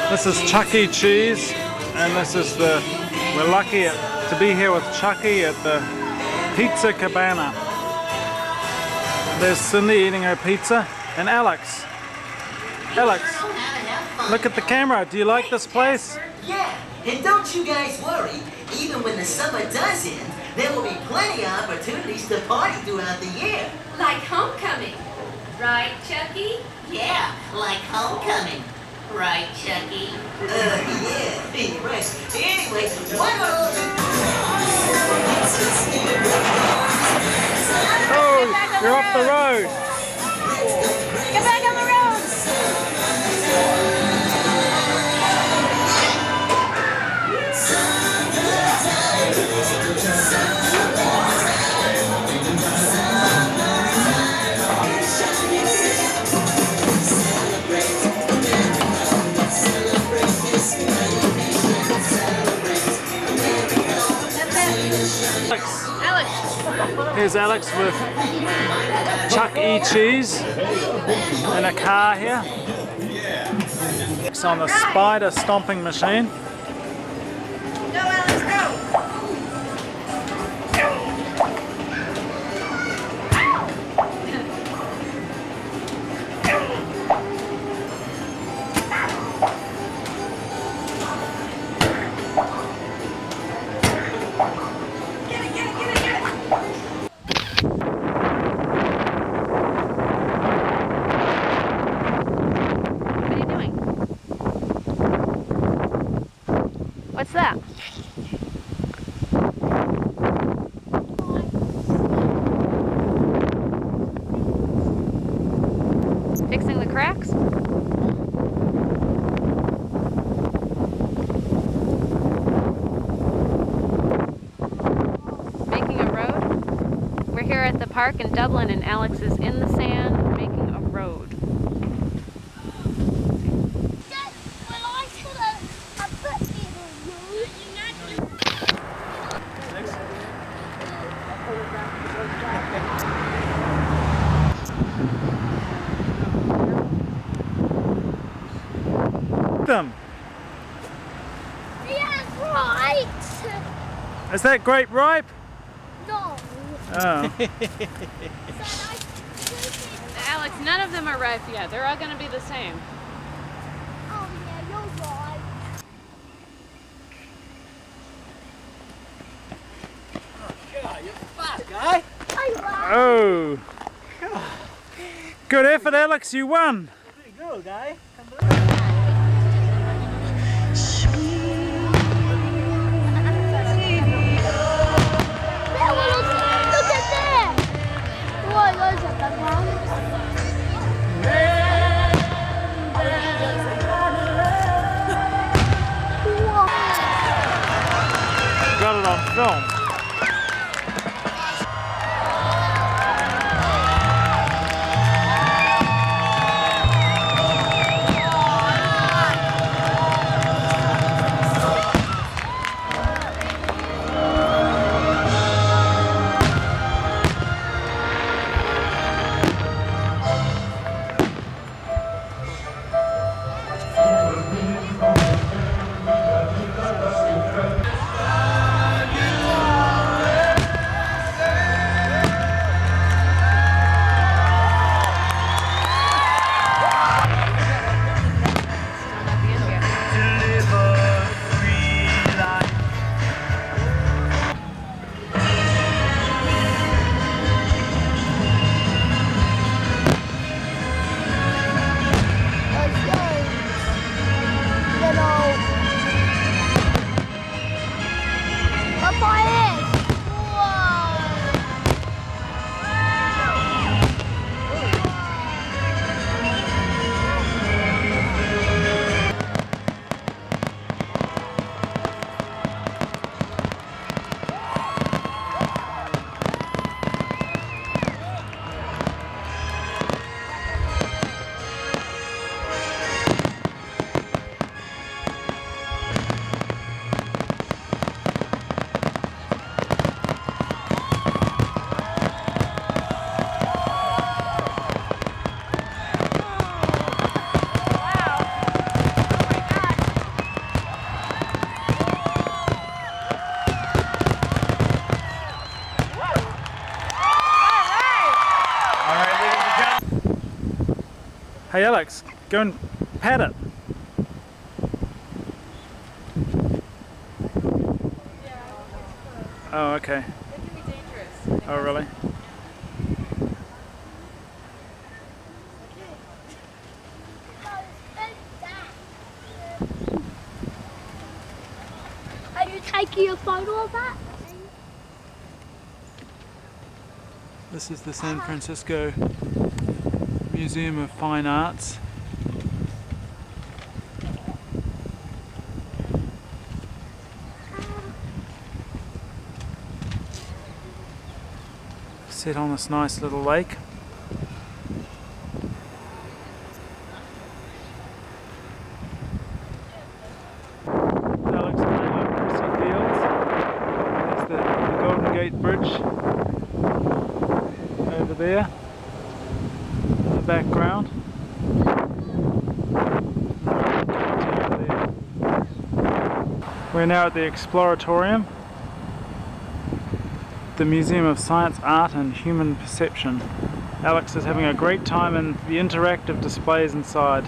This is Chucke Cheese, and this is we're lucky to be here with Chucke at the Pizza Cabana. There's Cindy eating her pizza, and Alex. Alex, look at the camera. Do you like this place? Yeah, and don't you guys worry. Even when the summer does end, there will be plenty of opportunities to party throughout the year. Like homecoming. Right, Chucke? Yeah, like homecoming. Right, Chucke? Yeah, right. Anyway, what are Oh, you're off the road. Get back on the road! Here's Alex with Chucke Cheese in a car here. It's on the spider stomping machine. Go, Alex, go! What's that? Fixing the cracks? Making a road? We're here at the park in Dublin and Alex is in the sand making a road. Them. Yeah, right. Is that grape ripe? No. Oh. Alex, none of them are ripe yet. They're all going to be the same. Oh yeah, you're right. God, you're fast, guy. Oh. Good effort, Alex. You won. Pretty good, guy. Look at that! Whoa, those are the ones. Got it on film. Hey Alex, go and pat it. Oh, okay. It can be dangerous. Oh, really? Are you taking a photo of that? This is the San Francisco Museum of Fine Arts. Set on this nice little lake. Alex and Chrissy Fields. There's the Golden Gate Bridge over there in the background. We're now at the Exploratorium, the Museum of Science, Art and Human Perception. Alex is having a great time in the interactive displays inside.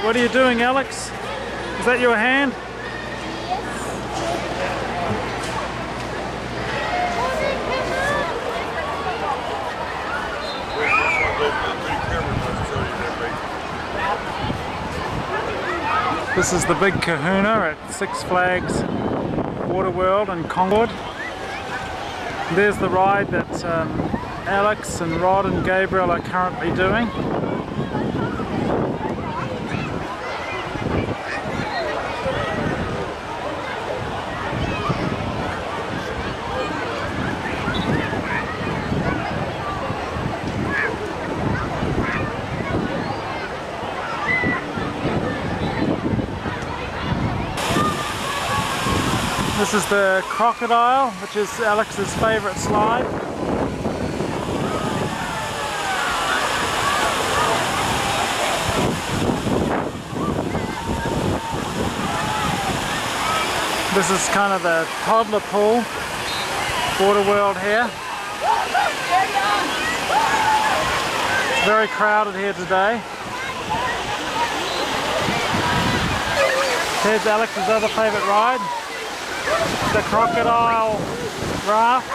What are you doing, Alex? Is that your hand? This is the big kahuna at Six Flags Waterworld in Concord. There's the ride that Alex and Rod and Gabrielle are currently doing. This is the crocodile, which is Alex's favourite slide. This is kind of the toddler pool, water world here. It's very crowded here today. Here's Alex's other favourite ride, the crocodile raft.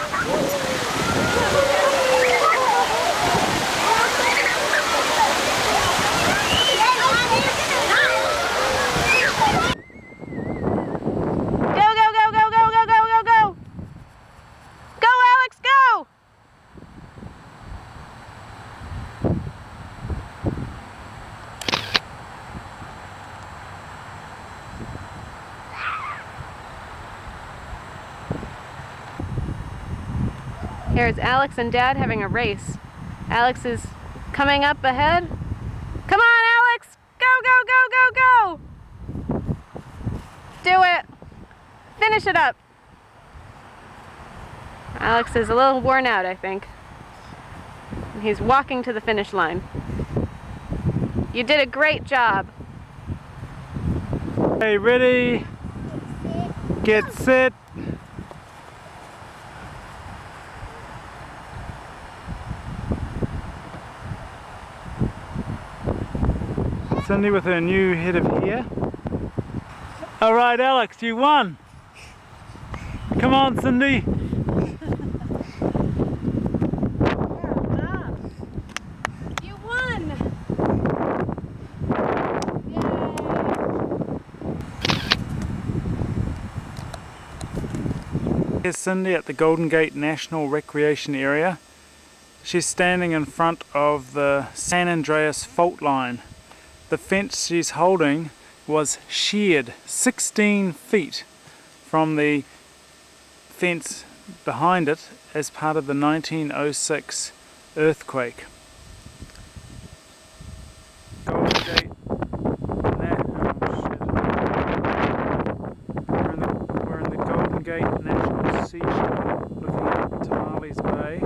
Here's Alex and Dad having a race. Alex is coming up ahead. Come on, Alex! Go, go, go, go, go! Do it! Finish it up! Alex is a little worn out, I think. And he's walking to the finish line. You did a great job. Hey, ready? Get set. Cindy with her new head of hair. All right, Alex, you won. Come on, Cindy. You won! Here's Cindy at the Golden Gate National Recreation Area. She's standing in front of the San Andreas fault line. The fence she's holding was sheared 16 feet from the fence behind it as part of the 1906 earthquake. Golden Gate. We're in the Golden Gate National Seashore, looking at Tamales Bay.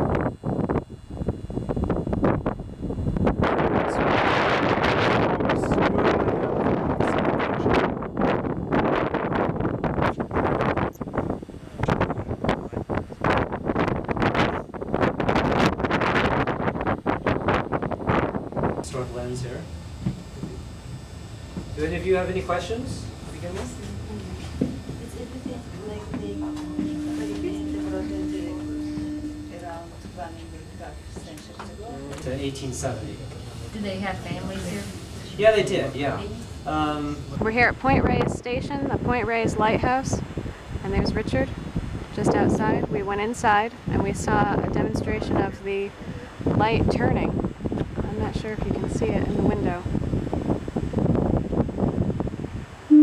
Do any of you have any questions to begin with? Is everything like they the project around 105 centuries ago? To 1870. Do they have families here? Yeah, they did, yeah. We're here at Point Reyes Station, the Point Reyes Lighthouse, and there's Richard just outside. We went inside and we saw a demonstration of the light turning. I'm not sure if you can see it in the window. But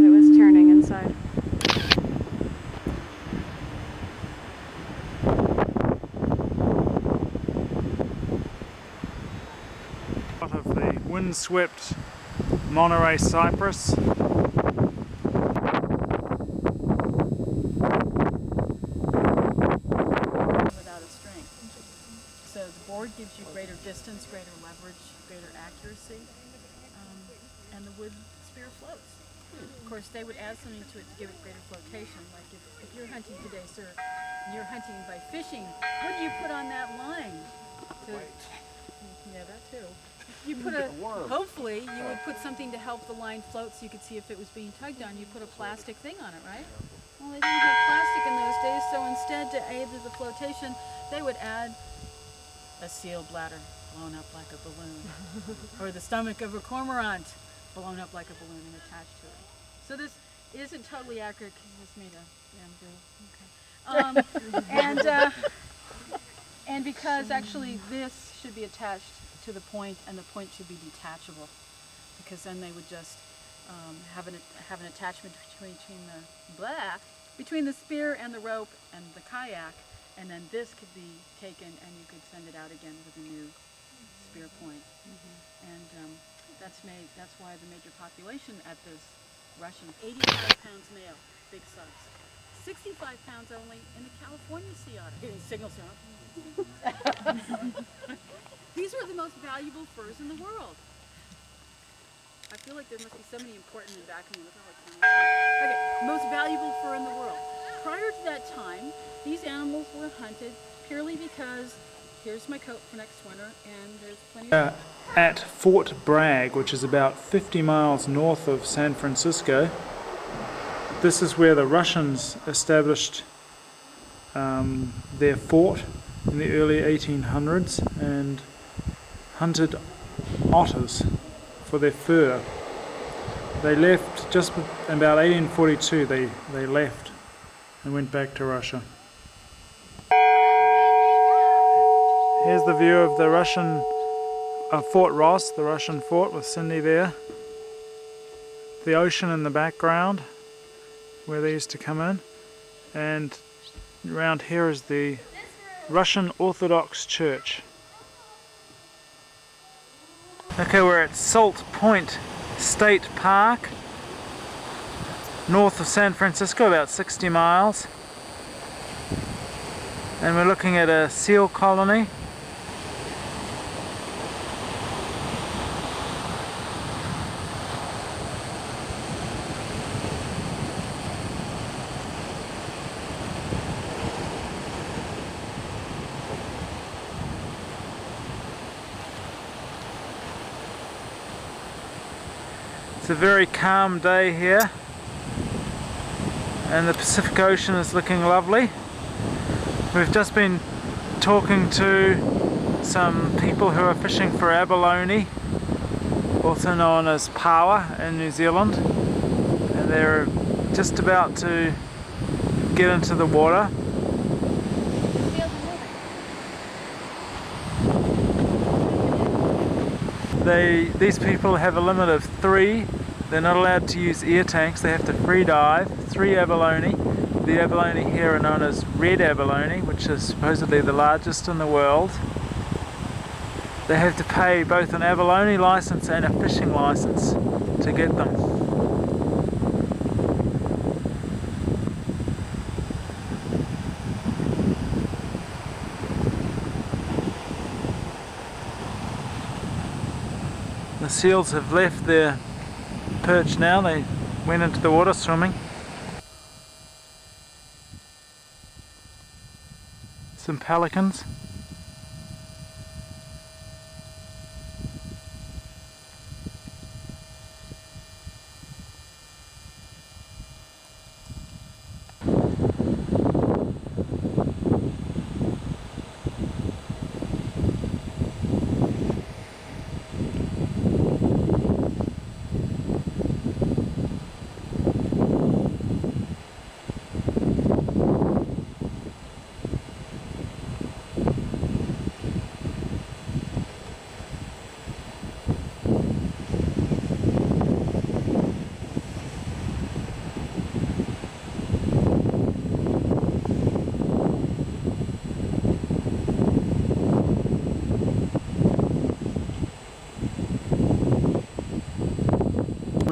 it was turning inside. Part of the windswept Monterey cypress. Without its strength. So the board gives you greater distance, greater leverage, greater accuracy, and the wood spear floats. Of course, they would add something to it to give it greater flotation. Like if you're hunting today, sir, and you're hunting by fishing, what do you put on that line? Yeah, that too. You put hopefully you would put something to help the line float so you could see if it was being tugged on. You put a plastic thing on it, right? Well, they didn't have plastic in those days, so instead, to aid the flotation, they would add a seal bladder blown up like a balloon, or the stomach of a cormorant blown up like a balloon and attached to it. So this isn't totally accurate because it's made of bamboo. Okay. And because actually this should be attached to the point, and the point should be detachable, because then they would just have an attachment between the spear and the rope and the kayak, and then this could be taken and you could send it out again with a new spear point. And that's why the major population at this Russian, 85 pounds male, big size, 65 pounds only in the California sea otter, signal sound. These are the most valuable furs in the world. I feel like there must be somebody important in the back of me. Okay, most valuable fur in the world. Prior to that time, these animals were hunted purely because here's my coat for next winter, and there's plenty of... At Fort Bragg, which is about 50 miles north of San Francisco. This is where the Russians established their fort in the early 1800s and hunted otters for their fur. They left just about 1842. They left and went back to Russia. Here's the view of the Russian Fort Ross, the Russian fort with Cindy there. The ocean in the background where they used to come in, and around here is the Russian Orthodox Church. Okay, we're at Salt Point State Park, north of San Francisco, about 60 miles. And we're looking at a seal colony. It's a very calm day here, and the Pacific Ocean is looking lovely. We've just been talking to some people who are fishing for abalone, also known as paua in New Zealand, and they're just about to get into the water. These people have a limit of 3. They're not allowed to use air tanks. They have to free dive 3 abalone. The abalone here are known as red abalone, which is supposedly the largest in the world. They have to pay both an abalone license and a fishing license to get them. The seals have left their perch now. They went into the water swimming. Some pelicans.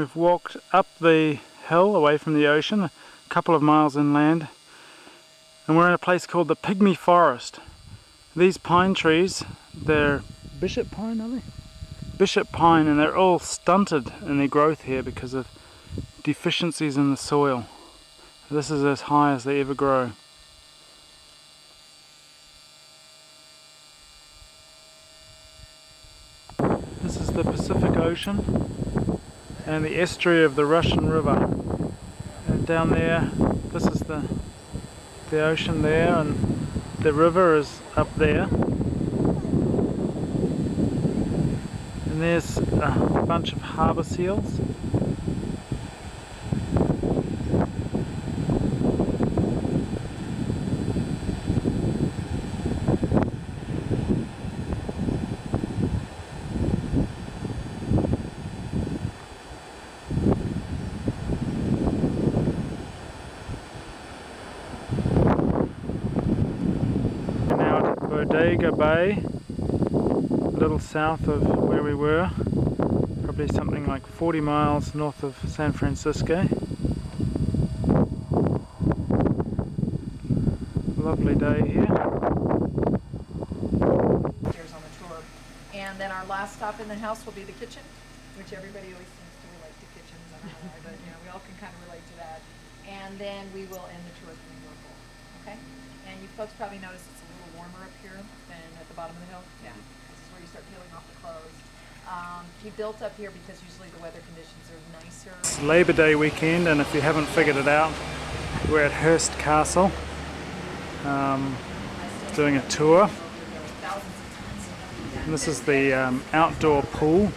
We've walked up the hill away from the ocean, a couple of miles inland, and we're in a place called the Pygmy Forest. These pine trees, they're bishop pine, are they? Bishop pine, and they're all stunted in their growth here because of deficiencies in the soil. This is as high as they ever grow. This is the Pacific Ocean and the estuary of the Russian River. And down there, this is the ocean there, and the river is up there. And there's a bunch of harbour seals. Bodega Bay, a little south of where we were, probably something like 40 miles north of San Francisco. Lovely day here. Here's on the tour. And then our last stop in the house will be the kitchen, which everybody always seems to relate to kitchens. I don't know why, but we all can kind of relate to that. And then we will end the tour at the Whirlpool. Okay? And you folks probably noticed it's a little warmer up here than at the bottom of the hill. Yeah. This is where you start peeling off the clothes. He built up here because usually the weather conditions are nicer. It's Labor Day weekend, and if you haven't figured it out, we're at Hearst Castle doing a tour. And this is the outdoor pool.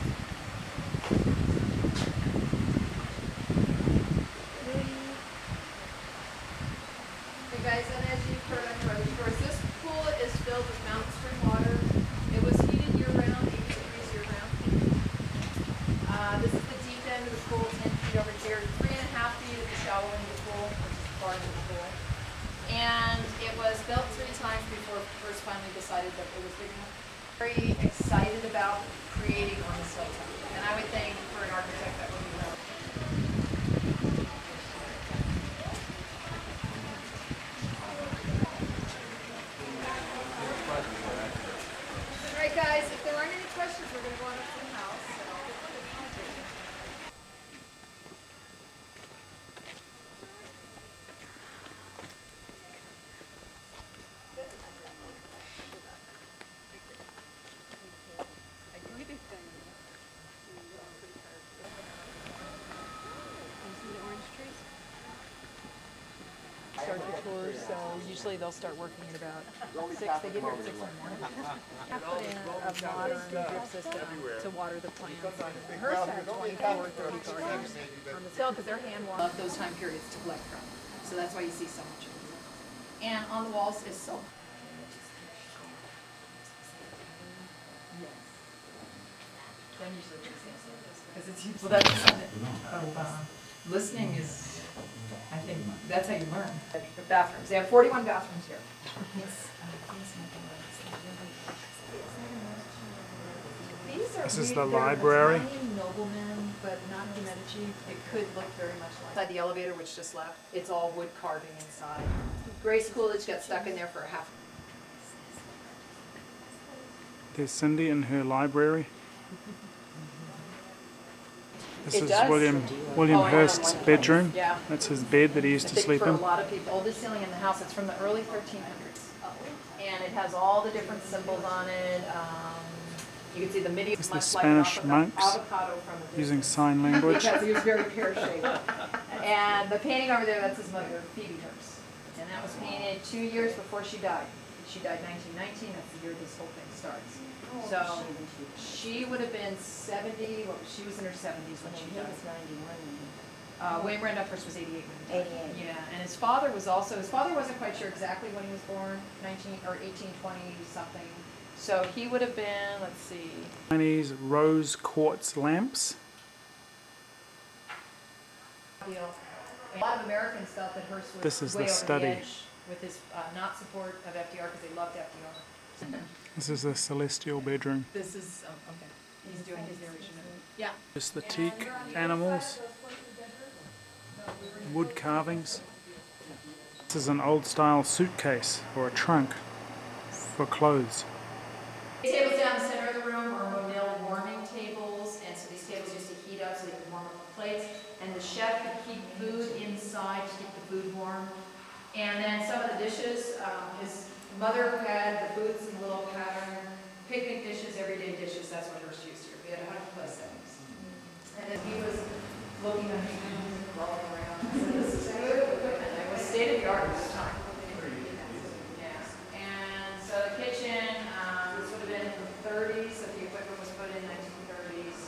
And it was built 3 times before Hearst finally decided that it was big enough. Very excited about creating on this hilltop. And I would think for an architect that would be well. Alright guys, if there aren't any questions, we're going to go on up to the house. Start the tour, so usually they'll start working at about 6. They get here at 6 in the morning. Put in a modern drip system to water the plants. Hearst had 24, 30 gardens on the hill because they're hand water. Love those time periods to collect from. So that's why you see so much of it. And on the walls is silk. Yes. Then usually because it's usually listening is. I think that's how you learn. The bathrooms. They have 41 bathrooms here. These are This is the library. Italian noblemen, but not de Medici. It could look very much like. Inside the elevator, which just left, it's all wood carving inside. Grace Coolidge got stuck in there for a half. There's Cindy in her library. This is William Hearst's bedroom. Yeah. That's his bed that he used to sleep for in. a lot of people. Oldest ceiling in the house. It's from the early 1300s. And it has all the different symbols on it. You can see the medieval This is the Spanish monks using sign language. Because he was very pear-shaped. And the painting over there, that's his mother, Phoebe Hearst. And that was painted 2 years before she died. She died 1919. That's the year this whole thing starts. So she would have been 70. Well, she was in her 70s when she died. William Randolph Hearst was 88 when he died. 88. Yeah, and his father was also. His father wasn't quite sure exactly when he was born, 1820 something. So he would have been. Let's see. Chinese rose quartz lamps. A lot of Americans felt that Hearst was This is way the over study. the edge with his not support of FDR because they loved FDR. This is the celestial bedroom. This is okay. He's doing his narration of it. Yeah. Just the teak animals, wood carvings. This is an old style suitcase or a trunk for clothes. These tables down the center of the room are Monil warming tables, and so these tables used to heat up so they could warm up the plates, and the chef could keep food inside to keep the food warm. And then some of the dishes, his mother had the foods in little pattern, picnic dishes, everyday dishes, that's what Hearst used here. We had 100 plus settings. And then he was looking at me, crawling around, I said, this is good equipment. It was state of the art at this time. Yeah. And so the kitchen, this would have been in the 30s, so the equipment was put in 1930s.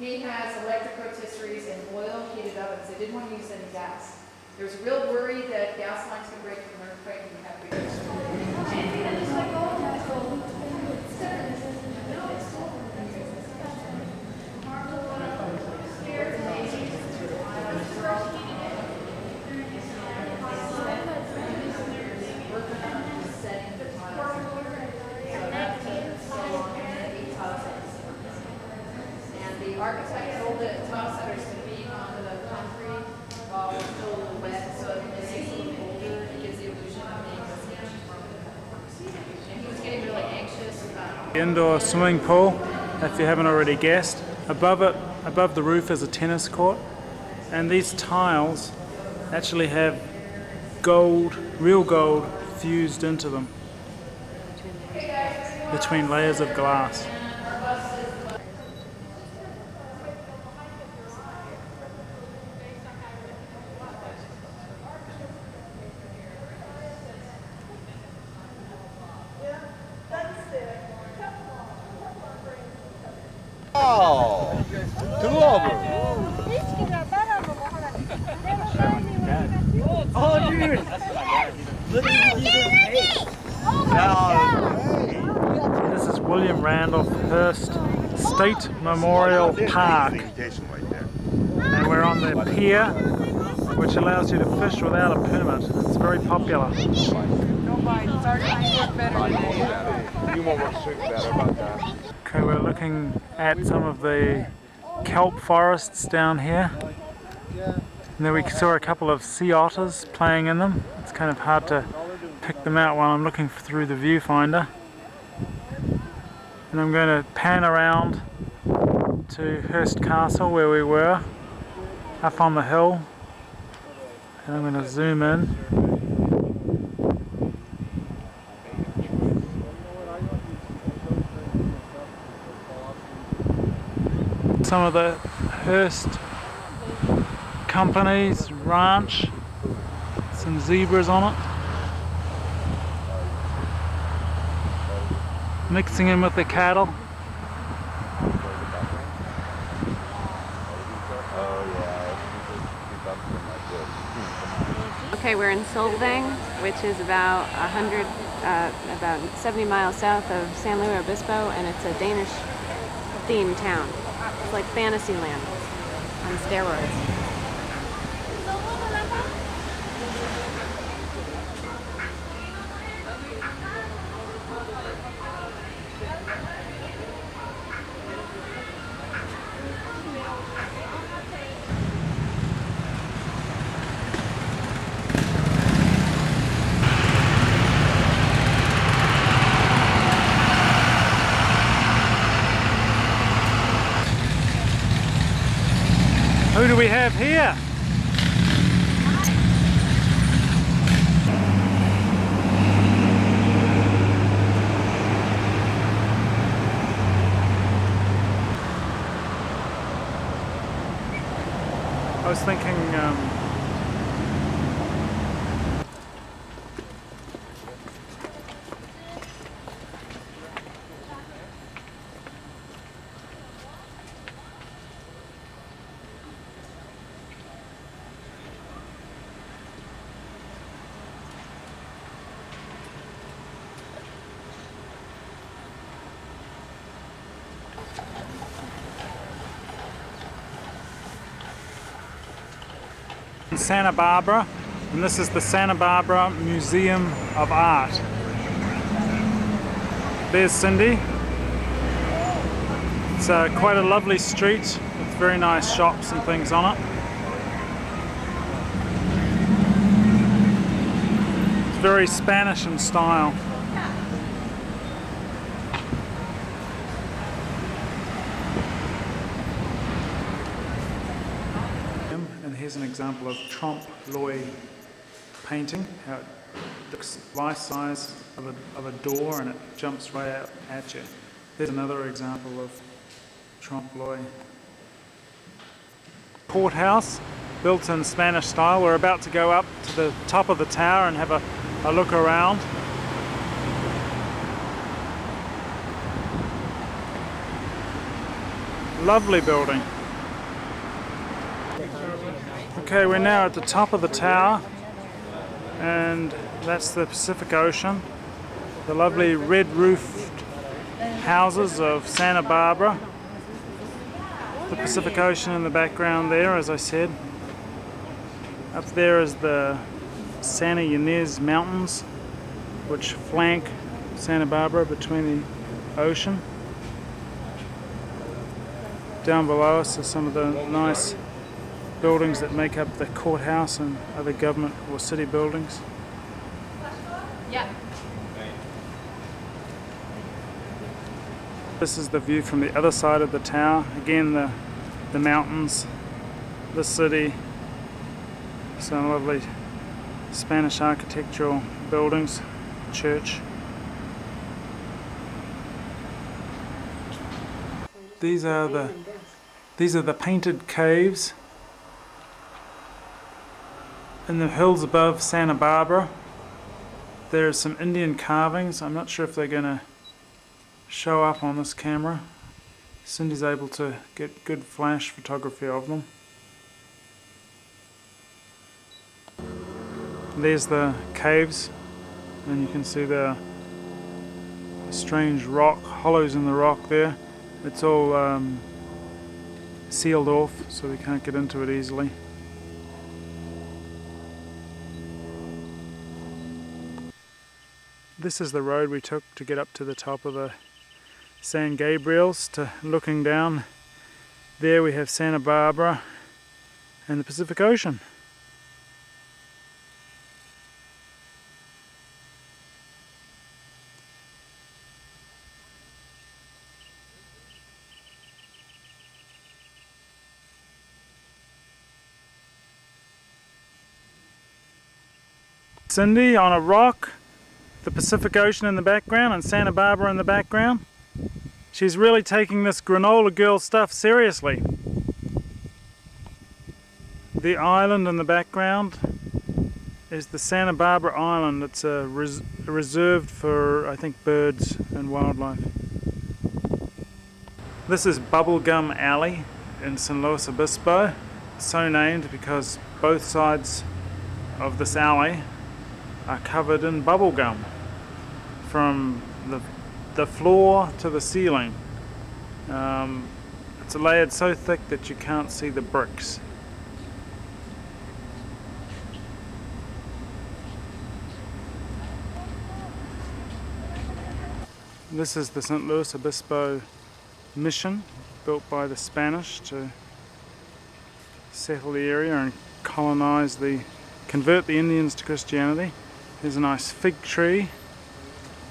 He has electric rotisseries and oil heated ovens. They didn't want to use any gas. There was a real worry that gas lines could break from an earthquake and have to be architect told the tile setters to be on the concrete while it's still a little wet, so it makes it a little colder. It gives the illusion of being substantially from it. And he was getting really anxious. Indoor swimming pool, if you haven't already guessed. Above it, above the roof is a tennis court, and these tiles actually have gold, real gold, fused into them between layers of glass. This is William Randolph Hearst State Memorial Park, and we're on the pier, which allows you to fish without a permit. It's very popular. Okay, we're looking at some of the kelp forests down here. And then we saw a couple of sea otters playing in them. It's kind of hard to pick them out while I'm looking through the viewfinder. And I'm going to pan around to Hearst Castle where we were, up on the hill. And I'm going to zoom in. Some of the Hearst company's ranch, some zebras on it, mixing in with the cattle. Okay, we're in Solvang, which is about about 70 miles south of San Louis Obispo, and it's a Danish themed town. It's like Fantasyland on steroids. Who do we have here? I was thinking Santa Barbara, and this is the Santa Barbara Museum of Art. There's Cindy. It's quite a lovely street with very nice shops and things on it. It's very Spanish in style. And here's an example of trompe-l'oeil painting, how it looks life size of a door and it jumps right out at you. There's another example of trompe-l'oeil. Courthouse, built in Spanish style. We're about to go up to the top of the tower and have a look around. Lovely building. Okay, we're now at the top of the tower, and that's the Pacific Ocean. The lovely red-roofed houses of Santa Barbara. The Pacific Ocean in the background there, as I said. Up there is the Santa Ynez Mountains, which flank Santa Barbara between the ocean. Down below us are some of the nice buildings that make up the courthouse and other government or city buildings. Yeah. This is the view from the other side of the tower. Again, the mountains, the city, some lovely Spanish architectural buildings, church. These are the painted caves in the hills above Santa Barbara. There's some Indian carvings. I'm not sure if they're going to show up on this camera. Cindy's able to get good flash photography of them. There's the caves, and you can see the strange rock, hollows in the rock there. It's all sealed off, so we can't get into it easily. This is the road we took to get up to the top of the San Gabriel's, to looking down. There we have Santa Barbara and the Pacific Ocean. Cindy on a rock, the Pacific Ocean in the background and Santa Barbara in the background. She's really taking this granola girl stuff seriously. The island in the background is the Santa Barbara Island. It's reserved for, I think, birds and wildlife. This is Bubblegum Alley in San Luis Obispo. It's so named because both sides of this alley are covered in bubble gum from the floor to the ceiling. It's layered so thick that you can't see the bricks. This is the San Luis Obispo mission, built by the Spanish to settle the area and convert the Indians to Christianity. There's a nice fig tree,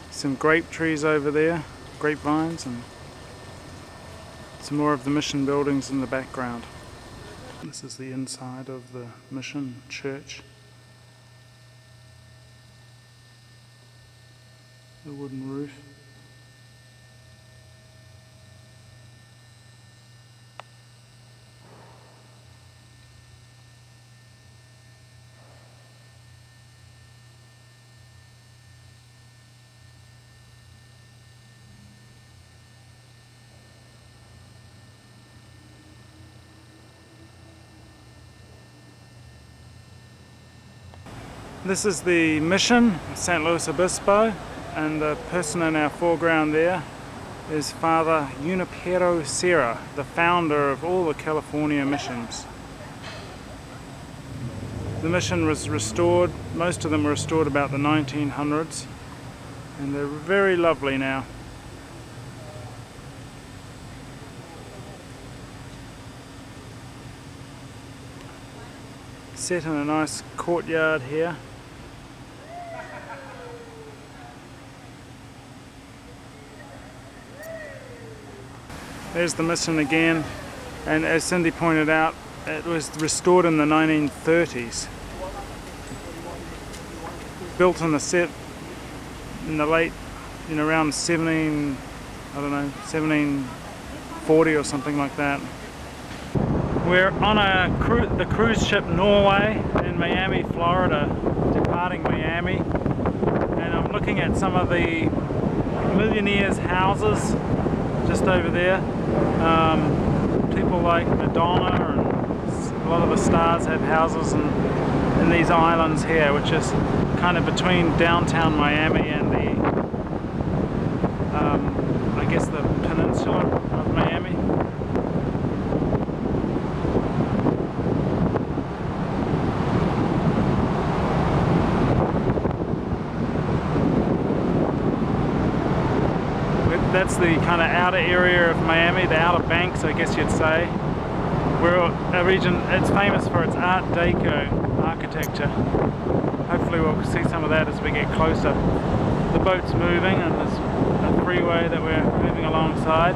some grape trees over there, grapevines, and some more of the mission buildings in the background. This is the inside of the mission church. The wooden roof. This is the mission, San Luis Obispo, and the person in our foreground there is Father Junipero Serra, the founder of all the California missions. The mission was restored, most of them were restored about the 1900s, and they're very lovely now. set in a nice courtyard here. There's the mission again, and as Cindy pointed out, it was restored in the 1930s. Built in the late, around 1740 or something like that. We're on the cruise ship Norway in Miami, Florida, departing Miami, and I'm looking at some of the millionaires' houses just over there. People like Madonna and a lot of the stars have houses in these islands here, which is kind of between downtown Miami and I guess the peninsula of Miami. That's the kind of outer area of Miami, the outer banks, I guess you'd say. We're a region, it's famous for its Art Deco architecture. Hopefully we'll see some of that as we get closer. The boat's moving and there's a freeway that we're moving alongside.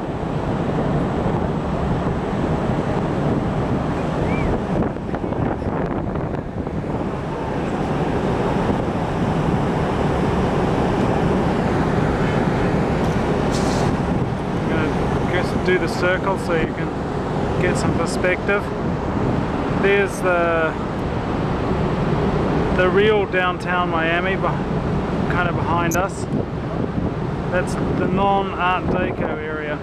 Do the circle so you can get some perspective. There's the real downtown Miami kind of behind us. That's the non-Art Deco area.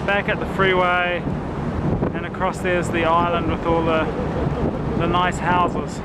Back at the freeway, and across there's the island with all the nice houses.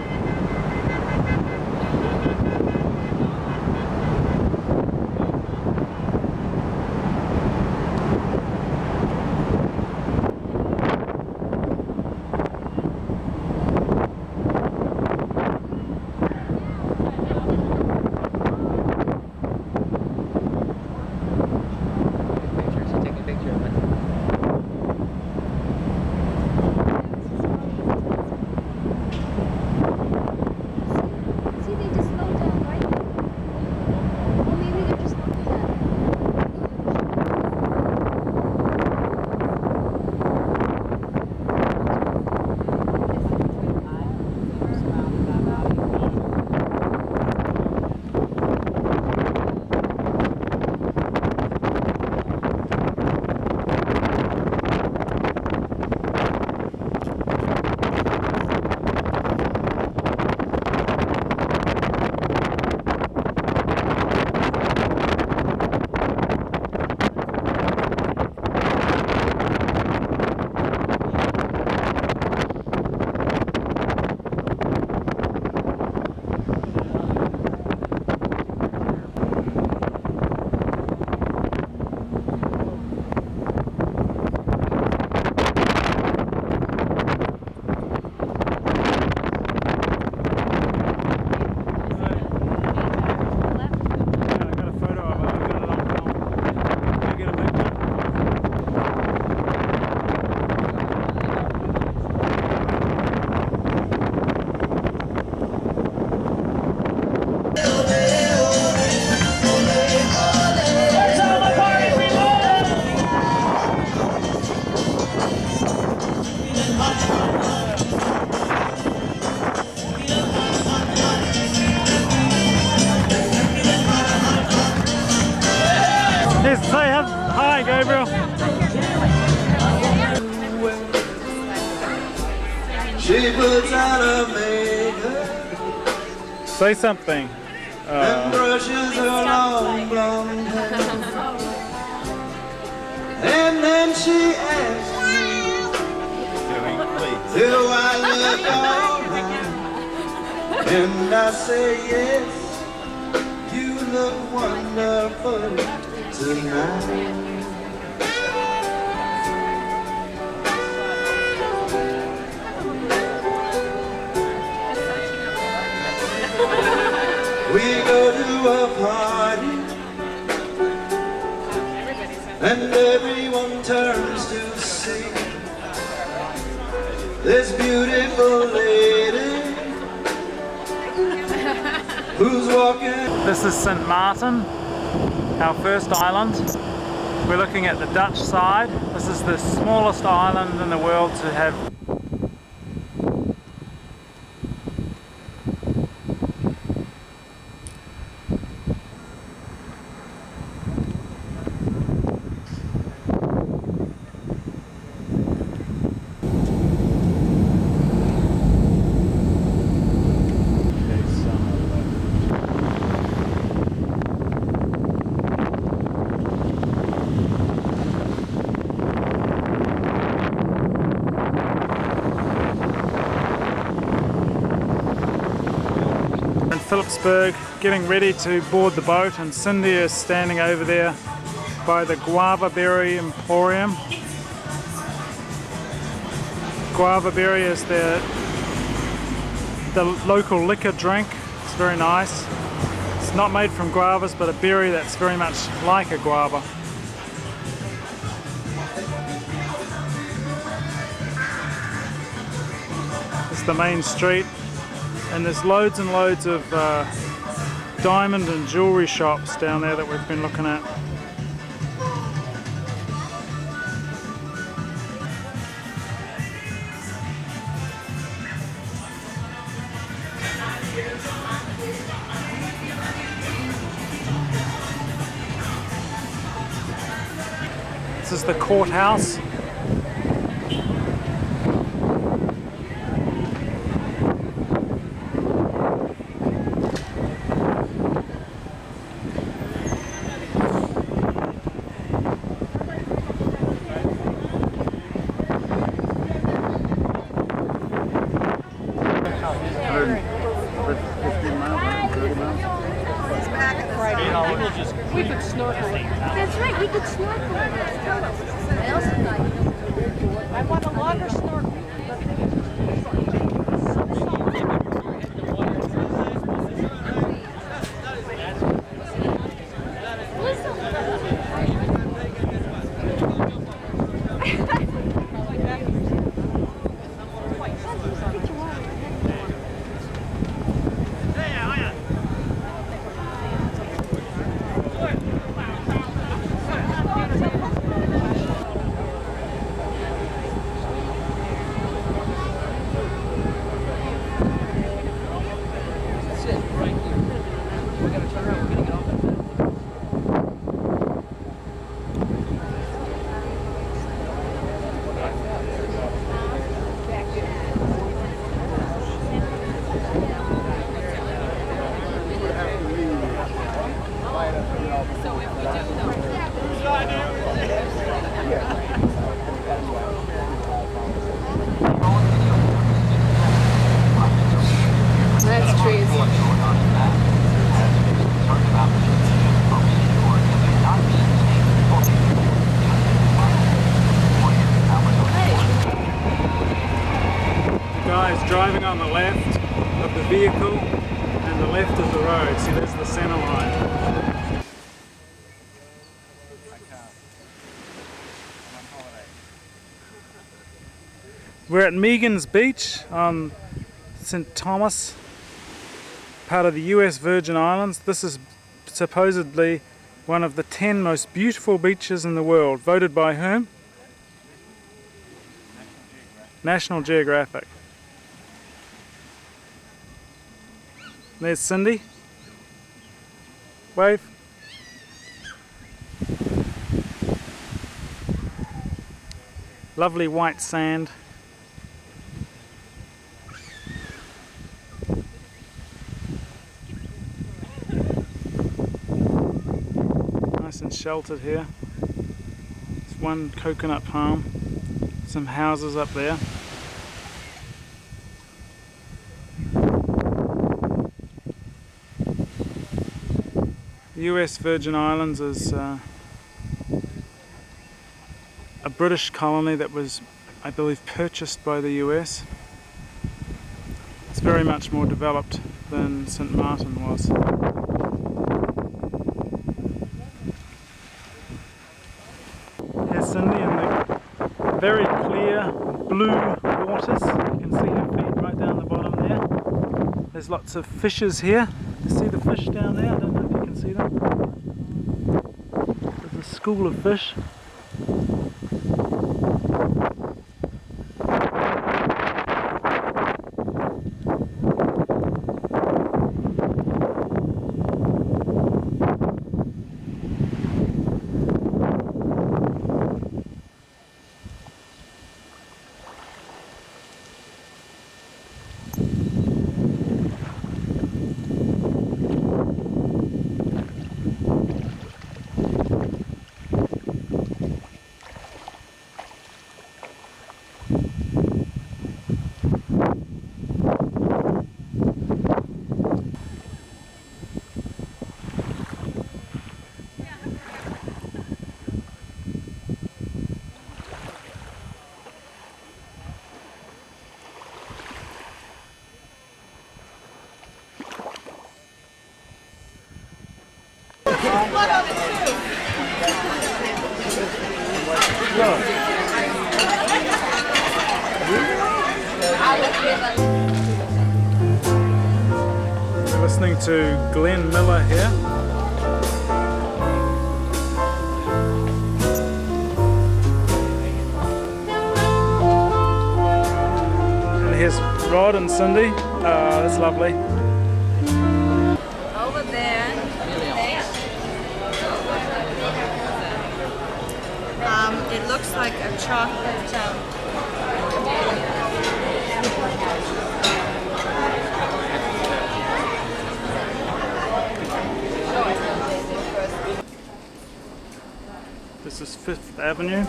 Yes, say hi, Gabriel. She puts out her makeup. Say something. And brushes her long blonde hair. And then she asks me, do I look alright? And I say yes, you look wonderful. tonight. We go to a party and everyone turns to see this beautiful lady who's walking. This is St. Martin, our first island. We're looking at the Dutch side. This is the smallest island in the world to have Phillipsburg, getting ready to board the boat, and Cindy is standing over there by the guava berry emporium. Guava berry is the local liquor drink. It's very nice. It's not made from guavas, but a berry that's very much like a guava. It's the main street. And there's loads and loads of diamond and jewellery shops down there that we've been looking at. This is the courthouse. We could snorkel. That's right, we could snorkel. I also like. I want a longer snorkel. That's trees. The guy is driving on the left of the vehicle and the left of the road. See, there's the center line. We're at Megan's Beach on St. Thomas, part of the US Virgin Islands. This is supposedly one of the 10 most beautiful beaches in the world, voted by whom? National Geographic. There's Cindy. Wave. Lovely white sand. Nice and sheltered here. There's one coconut palm. Some houses up there. The US Virgin Islands is a British colony that was, I believe, purchased by the US. It's very much more developed than St. Martin was. Here's Cindy in the very clear blue waters. You can see her feet right down the bottom there. There's lots of fishes here. You see the fish down there? I don't know if you can see them. There's a school of fish. We're listening to Glenn Miller here. And here's Rod and Cindy. That's lovely. Over there. It looks like a chocolate. This is 5th Avenue.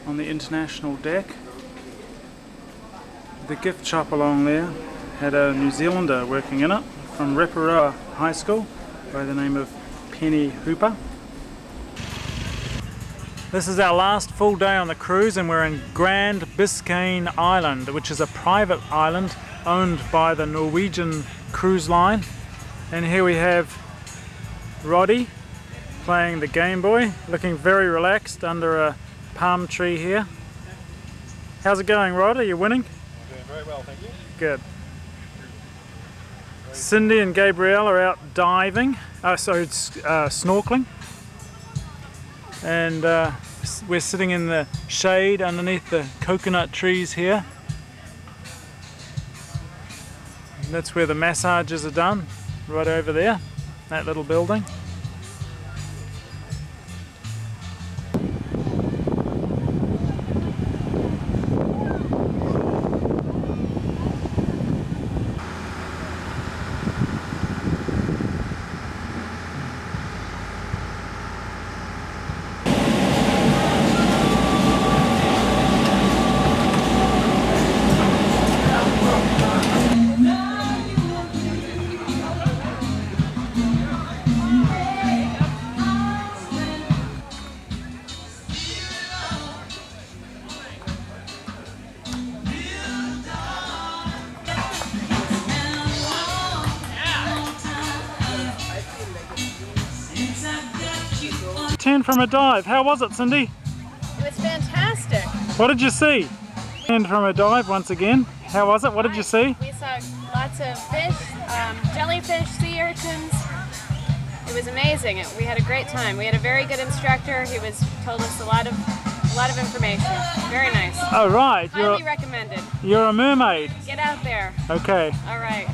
On the international deck. The gift shop along there had a New Zealander working in it from Reparoa High School by the name of Penny Hooper. This is our last full day on the cruise and we're in Grand Biscane Island, which is a private island owned by the Norwegian cruise line. And here we have Roddy playing the Game Boy, looking very relaxed under a palm tree here. How's it going, Rod? Are you winning? I'm doing very well, thank you. Good. Cindy and Gabrielle are out diving, snorkeling. And we're sitting in the shade underneath the coconut trees here. And that's where the massages are done, right over there, that little building. From a dive. How was it, Cindy? It was fantastic. What did you see? And from a dive once again. How was it? What did you see? We saw lots of fish, jellyfish, sea urchins. It was amazing. We had a great time. We had a very good instructor. He told us a lot of information. Very nice. Oh right. Highly recommended. You're a mermaid. Get out there. Okay. All right.